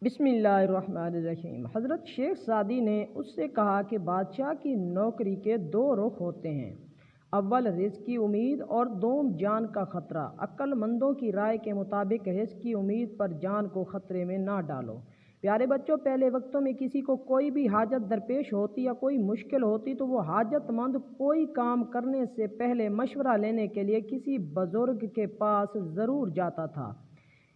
बिस्मिल्लाहिर्रहमानिर्रहीम। हज़रत शेख सादी ने उससे कहा कि बादशाह की नौकरी के दो रुख होते हैं, अव्वल रिज़्क़ की उम्मीद और दोम जान का ख़तरा। अक्लमंदों की राय के मुताबिक रिज़्क़ की उम्मीद पर जान को ख़तरे में ना डालो। प्यारे बच्चों, पहले वक्तों में किसी को कोई भी हाजत दरपेश होती या कोई मुश्किल होती तो वो हाजतमंद कोई काम करने से पहले मशवरा लेने के लिए किसी बुज़ुर्ग के पास ज़रूर जाता था।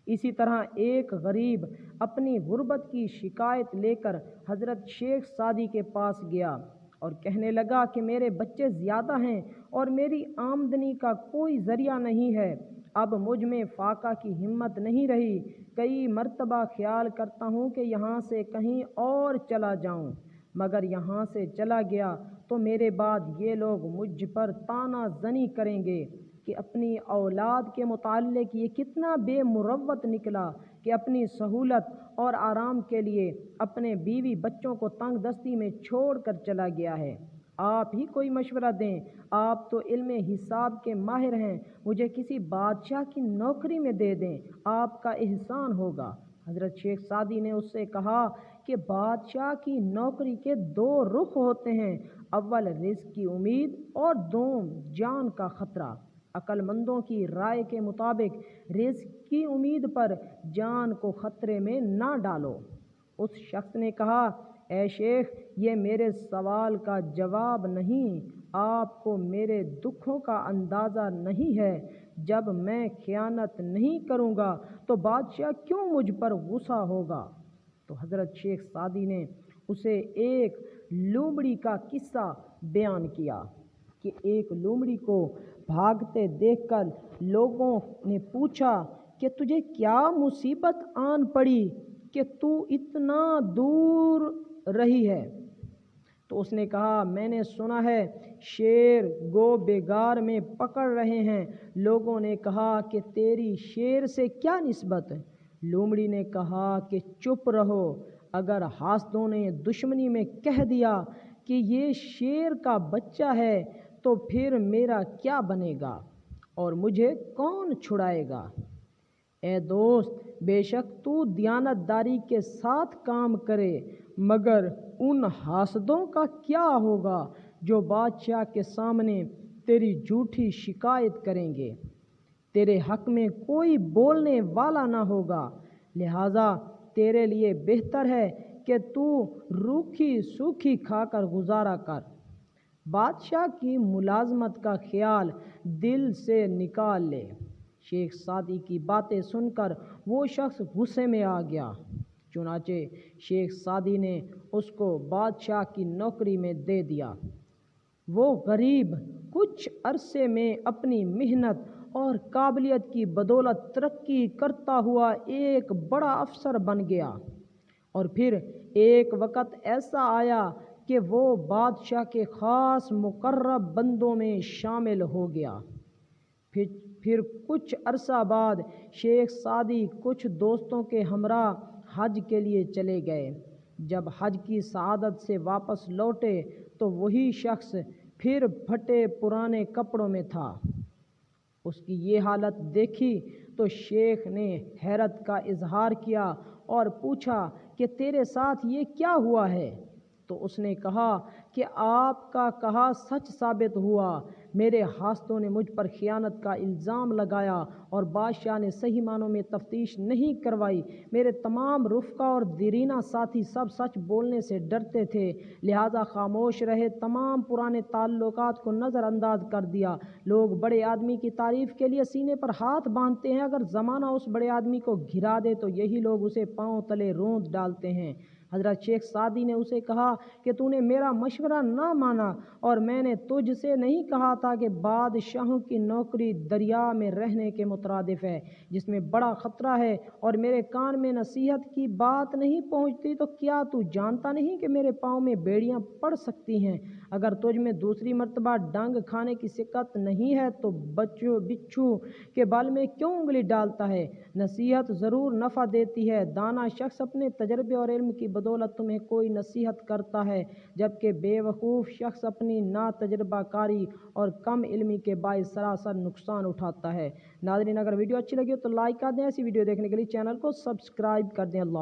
इसी तरह एक गरीब अपनी गुर्बत की शिकायत लेकर हज़रत शेख सादी के पास गया और कहने लगा कि मेरे बच्चे ज़्यादा हैं और मेरी आमदनी का कोई ज़रिया नहीं है। अब मुझ में फाका की हिम्मत नहीं रही। कई मर्तबा ख्याल करता हूँ कि यहाँ से कहीं और चला जाऊँ, मगर यहाँ से चला गया तो मेरे बाद ये लोग मुझ पर ताना ज़नी करेंगे कि अपनी औलाद के मुताल्लिक़ ये कितना बेमुरव्वत निकला कि अपनी सहूलत और आराम के लिए अपने बीवी बच्चों को तंग दस्ती में छोड़ कर चला गया है। आप ही कोई मशवरा दें, आप तो इल्म हिसाब के माहिर हैं, मुझे किसी बादशाह की नौकरी में दे दें, आपका एहसान होगा। हज़रत शेख सादी ने उससे कहा कि बादशाह की नौकरी के दो रुख होते हैं, अव्वल रिज़्क़ की उम्मीद और दोम जान का ख़तरा। अक्लमंदों की राय के मुताबिक रिज़्क़ की उम्मीद पर जान को ख़तरे में ना डालो। उस शख्स ने कहा, ए शेख, ये मेरे सवाल का जवाब नहीं, आपको मेरे दुखों का अंदाज़ा नहीं है। जब मैं खयानत नहीं करूँगा तो बादशाह क्यों मुझ पर गुस्सा होगा। तो हज़रत शेख सादी ने उसे एक लोमड़ी का किस्सा बयान किया कि एक लोमड़ी को भागते देखकर लोगों ने पूछा कि तुझे क्या मुसीबत आन पड़ी कि तू इतना दूर रही है। तो उसने कहा, मैंने सुना है शेर गो बेगार में पकड़ रहे हैं। लोगों ने कहा कि तेरी शेर से क्या निस्बत। लोमड़ी ने कहा कि चुप रहो, अगर हासदों ने दुश्मनी में कह दिया कि ये शेर का बच्चा है तो फिर मेरा क्या बनेगा और मुझे कौन छुड़ाएगा। ए दोस्त, बेशक तू दियानतदारी के साथ काम करे, मगर उन हासदों का क्या होगा जो बादशाह के सामने तेरी झूठी शिकायत करेंगे। तेरे हक में कोई बोलने वाला ना होगा, लिहाजा तेरे लिए बेहतर है कि तू रूखी सूखी खाकर गुजारा कर। बादशाह की मुलाजमत का ख्याल दिल से निकाल ले। शेख सादी की बातें सुनकर वो शख्स गुस्से में आ गया। चुनाचे शेख सादी ने उसको बादशाह की नौकरी में दे दिया। वो गरीब कुछ अरसे में अपनी मेहनत और काबिलियत की बदौलत तरक्की करता हुआ एक बड़ा अफसर बन गया। और फिर एक वक़्त ऐसा आया कि वो बादशाह के ख़ास मुकर्रब बंदों में शामिल हो गया। फिर कुछ अरसा बाद शेख सादी कुछ दोस्तों के हमरा हज के लिए चले गए। जब हज की सआदत से वापस लौटे तो वही शख्स फिर फटे पुराने कपड़ों में था। उसकी ये हालत देखी तो शेख ने हैरत का इजहार किया और पूछा कि तेरे साथ ये क्या हुआ है। तो उसने कहा कि आपका कहा सच साबित हुआ। मेरे हासदों ने मुझ पर खियानत का इल्ज़ाम लगाया और बादशाह ने सही मानों में तफ्तीश नहीं करवाई। मेरे तमाम रुफ़का और दीरीना साथी सब सच बोलने से डरते थे, लिहाजा खामोश रहे, तमाम पुराने ताल्लुकात को नज़रअंदाज कर दिया। लोग बड़े आदमी की तारीफ़ के लिए सीने पर हाथ बांधते हैं, अगर ज़माना उस बड़े आदमी को घिरा दे तो यही लोग उसे पाँव तले रोंद डालते हैं। हज़रत शेख सादी ने उसे कहा कि तूने मेरा मशवरा ना माना और मैंने तुझसे नहीं कहा था कि बादशाहों की नौकरी दरिया में रहने के मुतरादिफ है जिसमें बड़ा ख़तरा है, और मेरे कान में नसीहत की बात नहीं पहुंचती तो क्या तू जानता नहीं कि मेरे पाँव में बेड़ियां पड़ सकती हैं। अगर तुझ में दूसरी मर्तबा डंग खाने की शिक्कत नहीं है तो बिच्छू के बाल में क्यों उंगली डालता है। नसीहत ज़रूर नफ़ा देती है। दाना शख्स अपने तजर्बे और इल्म की बदौलत तुम्हें कोई नसीहत करता है, जबकि बेवकूफ़ शख्स अपनी ना तजर्बाकारी और कम इल्मी के बाइस सरासर नुकसान उठाता है। नाज़रीन, अगर वीडियो अच्छी लगी हो तो लाइक कर दें। ऐसी वीडियो देखने के लिए चैनल को सब्सक्राइब कर दें। अल्लाह।